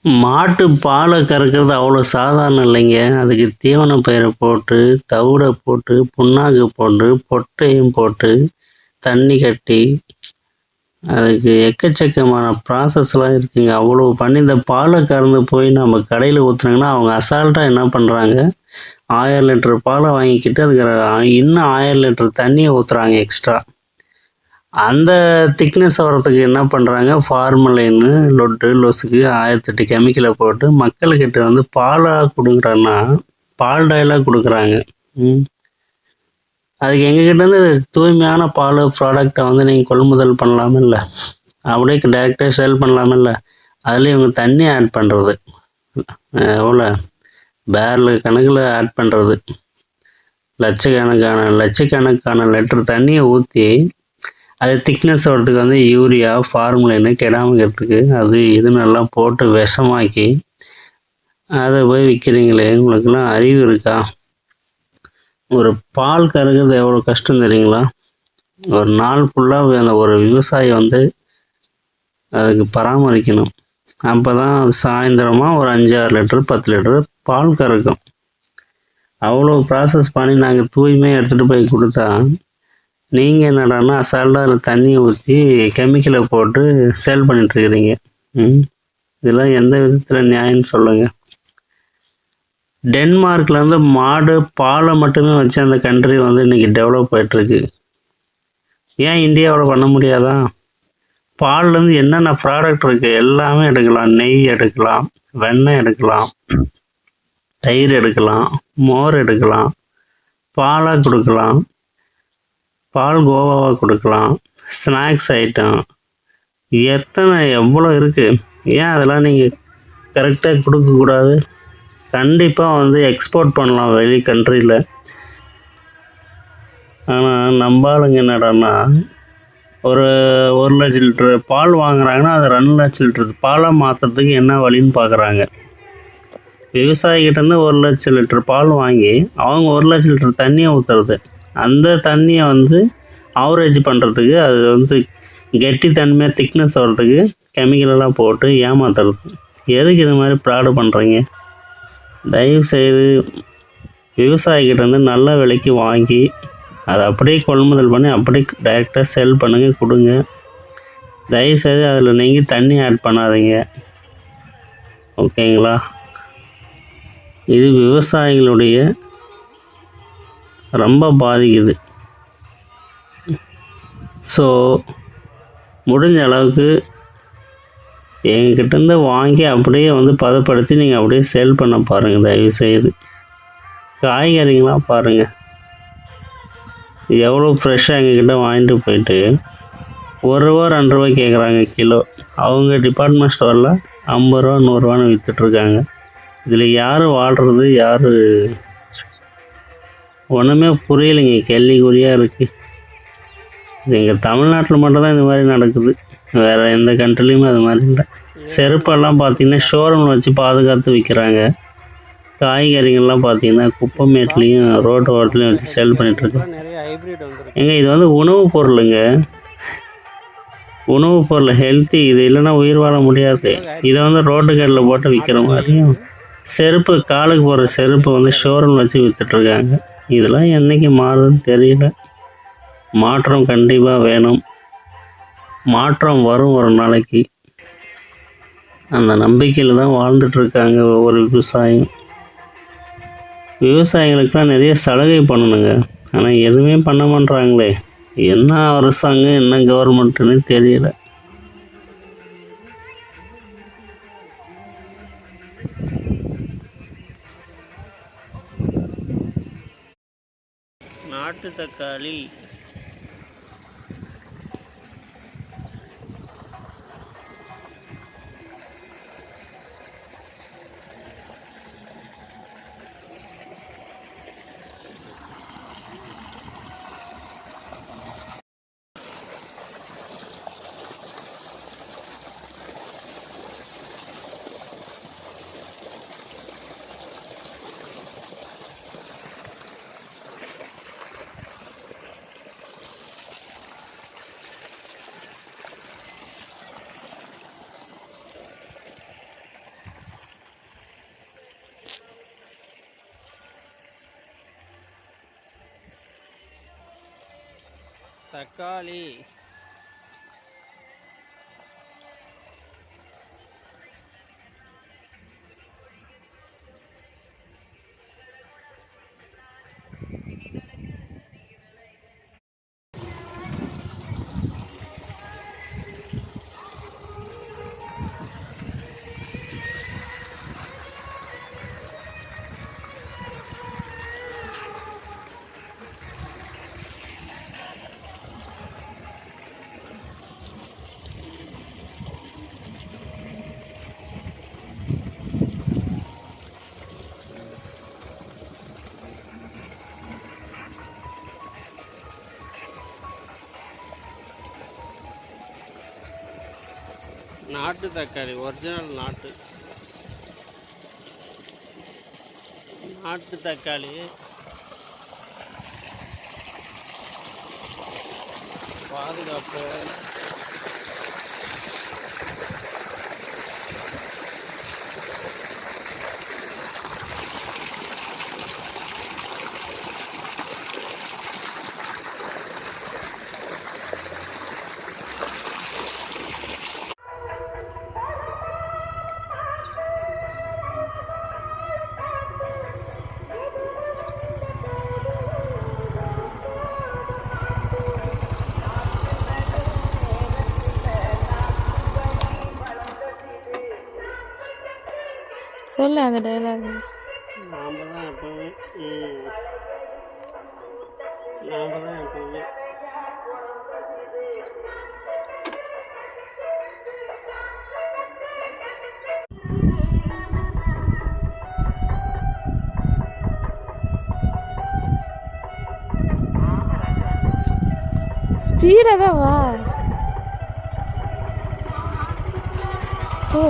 மாட்டு பாலை கறக்கிறது அவ்வளோ சாதாரணம் இல்லைங்க. அதுக்கு தீவன பயிரை போட்டு, தவிட போட்டு, புண்ணாக்கு போட்டு, பொட்டையும் போட்டு, தண்ணி கட்டி, அதுக்கு எக்கச்சக்கமான ப்ராசஸ்லாம் இருக்குங்க. அவ்வளோ பண்ணி இந்த பாலை கறந்து போய் நம்ம கடையில் ஊற்றுனாங்கன்னா, அவங்க அசால்ட்டாக என்ன பண்ணுறாங்க, 1000 லிட்டர் பாலை வாங்கிக்கிட்டு அதுக்கு இன்னும் 1000 லிட்டர் தண்ணியை ஊற்றுறாங்க எக்ஸ்ட்ரா. அந்த திக்னஸ் வரதுக்கு என்ன பண்ணுறாங்க, ஃபார்மலின்னு, லொட்டு, லொசுக்கு 1008 கெமிக்கலை போட்டு மக்கள்கிட்ட வந்து பாலாக கொடுக்குறேன்னா, பால் டாயிலாக கொடுக்குறாங்க. அதுக்கு எங்ககிட்டேருந்து தூய்மையான பால் ப்ராடக்டை வந்து நீங்கள் கொள்முதல் பண்ணலாமில்ல, அப்படியே டேரெக்டாக சேல் பண்ணலாமில்ல. அதில் இவங்க தண்ணி ஆட் பண்ணுறது எவ்வளோ பேரலு கணக்கில் ஆட் பண்ணுறது, லட்சக்கணக்கான லிட்டர் தண்ணியை ஊற்றி அது திக்னஸ் வரதுக்கு வந்து யூரியா, ஃபார்முலின்னு கெடாமக்கிறதுக்கு அது இதுன்னெல்லாம் போட்டு விஷமாக்கி அதை போய் விற்கிறீங்களே, உங்களுக்குலாம் அறிவு இருக்கா? ஒரு பால் கறக்கிறது எவ்வளோ கஷ்டம் தெரியுங்களா? ஒரு நாள் ஃபுல்லாக அந்த ஒரு விவசாயி வந்து அதுக்கு பராமரிக்கணும். அப்போ தான் அது சாயந்தரமாக ஒரு 5-6 லிட்டர் 10 லிட்டர் பால் கறக்கும். அவ்வளோ ப்ராசஸ் பண்ணி நாங்கள் தூய்மையாக எடுத்துகிட்டு போய் கொடுத்தா, நீங்கள் என்னடான்னா அசால்ட்டாக அதில் தண்ணியை ஊற்றி கெமிக்கலை போட்டு சேல் பண்ணிட்டுருக்கிறீங்க. இதெல்லாம் எந்த விதத்தில் நியாயம்னு சொல்லுங்கள். டென்மார்க்கில் வந்து மாடு பாலை மட்டுமே வச்சு அந்த கண்ட்ரி வந்து இன்றைக்கி டெவலப் ஆகிட்டுருக்கு. ஏன் இந்தியாவில் பண்ண முடியாதா? பால்லேருந்து என்னென்ன ப்ராடக்ட் இருக்குது எல்லாமே எடுக்கலாம். நெய் எடுக்கலாம், வெண்ணெய் எடுக்கலாம், தயிர் எடுக்கலாம், மோர் எடுக்கலாம், பாலாக கொடுக்கலாம், பால் கோவாவாக கொடுக்கலாம், ஸ்நாக்ஸ் ஐட்டம் எவ்வளோ இருக்குது. ஏன் அதெல்லாம் நீங்கள் கரெக்டாக கொடுக்கக்கூடாது? கண்டிப்பாக வந்து எக்ஸ்போர்ட் பண்ணலாம் வெளி கண்ட்ரியில். ஆனால் நம்ம ஆளுங்க என்னடான்னா, ஒரு 1 லட்சம் லிட்டர் பால் வாங்குறாங்கன்னா அதை 2 லட்சம் லிட்டர் பாலாக மாற்றுறதுக்கு என்ன வழின்னு பார்க்குறாங்க. விவசாயிகிட்டேருந்து 1 லட்சம் லிட்டர் பால் வாங்கி அவங்க 1 லட்சம் லிட்டர் தண்ணியை ஊற்றுறது, அந்த தண்ணியை வந்து ஆவரேஜ் பண்ணுறதுக்கு, அது வந்து கெட்டித்தன்மையாக திக்னஸ் வர்றதுக்கு கெமிக்கலெல்லாம் போட்டு ஏமாத்துறது. எதுக்கு இது மாதிரி ப்ராடு பண்ணுறீங்க? தயவுசெய்து விவசாயிகிட்டேருந்து நல்ல விலைக்கு வாங்கி அதை அப்படியே கொள்முதல் பண்ணி அப்படியே டைரெக்டாக செல் பண்ணுங்கள், கொடுங்க. தயவுசெய்து அதில் நீங்கள் தண்ணி ஆட் பண்ணாதீங்க, ஓகேங்களா? இது விவசாயிகளுடைய ரொம்ப பாதிக்குது. ஸோ முடிஞ்ச அளவுக்கு எங்ககிட்டேருந்து வாங்கி அப்படியே வந்து பதப்படுத்தி நீங்கள் அப்படியே சேல் பண்ண பாருங்கள். தயவுசெய்து காய்கறிங்களாம் பாருங்கள், எவ்வளோ ஃப்ரெஷ்ஷாக எங்ககிட்ட வாங்கிட்டு போயிட்டு ₹1 ₹2 கேட்குறாங்க கிலோ. அவங்க டிபார்ட்மெண்ட் ஸ்டோரில் 50 ரூபா 100 ரூபான்னு விற்றுட்ருக்காங்க. இதில் யார் வாழ்கிறது, யார் ஒன்றுமே புரியலைங்க, கேள்விக்குறியாக இருக்குது. இது எங்கள் தமிழ்நாட்டில் மட்டும்தான் இந்த மாதிரி நடக்குது, வேறு எந்த கண்ட்ரிலையுமே அது மாதிரி இல்லை. செருப்பெல்லாம் பார்த்திங்கன்னா ஷோரூமில் வச்சு பாதுகாத்து விற்கிறாங்க. காய்கறிகள்லாம் பார்த்திங்கன்னா குப்பைமேட்லேயும் ரோட்டு ஓரத்துலையும் வச்சு சேல் பண்ணிகிட்ருக்காங்க. ஏங்க இது வந்து உணவுப் பொருளுங்க, உணவுப் பொருள் ஹெல்த்தி, இது இல்லைன்னா உயிர் வாழ முடியாது. இதை வந்து ரோட்டு கடையில் போட்டு விற்கிற மாதிரியும் செருப்பு, காலுக்கு போகிற செருப்பு வந்து ஷோரூமில் வச்சு விற்றுட்ருக்காங்க. இதெல்லாம் என்றைக்கு மாறுதுன்னு தெரியல. மாற்றம் கண்டிப்பாக வேணும், மாற்றம் வரும் ஒரு நாளைக்கு. அந்த நம்பிக்கையில் தான் வாழ்ந்துட்டுருக்காங்க ஒவ்வொரு விவசாயம். விவசாயிகளுக்கெல்லாம் நிறைய சலுகை பண்ணணுங்க, ஆனால் எதுவுமே பண்ண மாட்றாங்களே. என்ன அரசாங்கம், என்ன கவர்மெண்ட்டுன்னு தெரியல. நாட்டு தக்காளி தக்காளி, நாட்டு தக்காளி, ஒரிஜினல் நாட்டு தக்காளி, பாதுகாப்பு. சொல்லு அந்த டைலாக். நாம தான் எப்பவுமே ஸ்பீடாக தான் வா. ஓ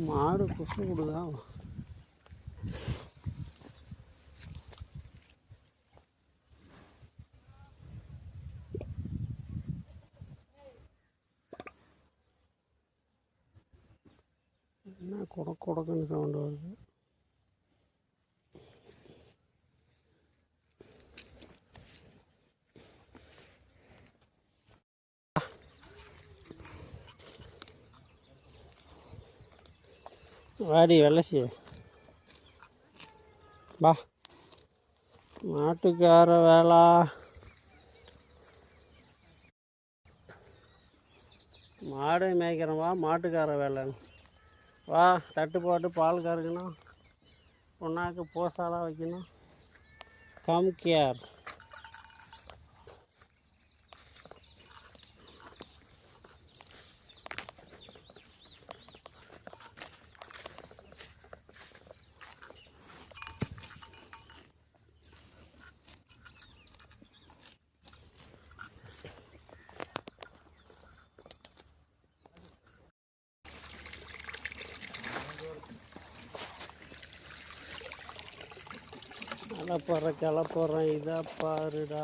மாடு கொசு கொடுதா. என்ன கொடக்குன்னு சவுண்டு வருது. வாடி வெள்ளசி வா. மாட்டுக்கார வேளா. மாடு மேய்க்கிறவா மாட்டுக்கார வேலைன்னு வா. தட்டு போட்டு பால் கறக்கணும், பொண்ணாக்கு போசாலாம் வைக்கணும். Come care. கிளப்புறேன் இதாக பாருடா.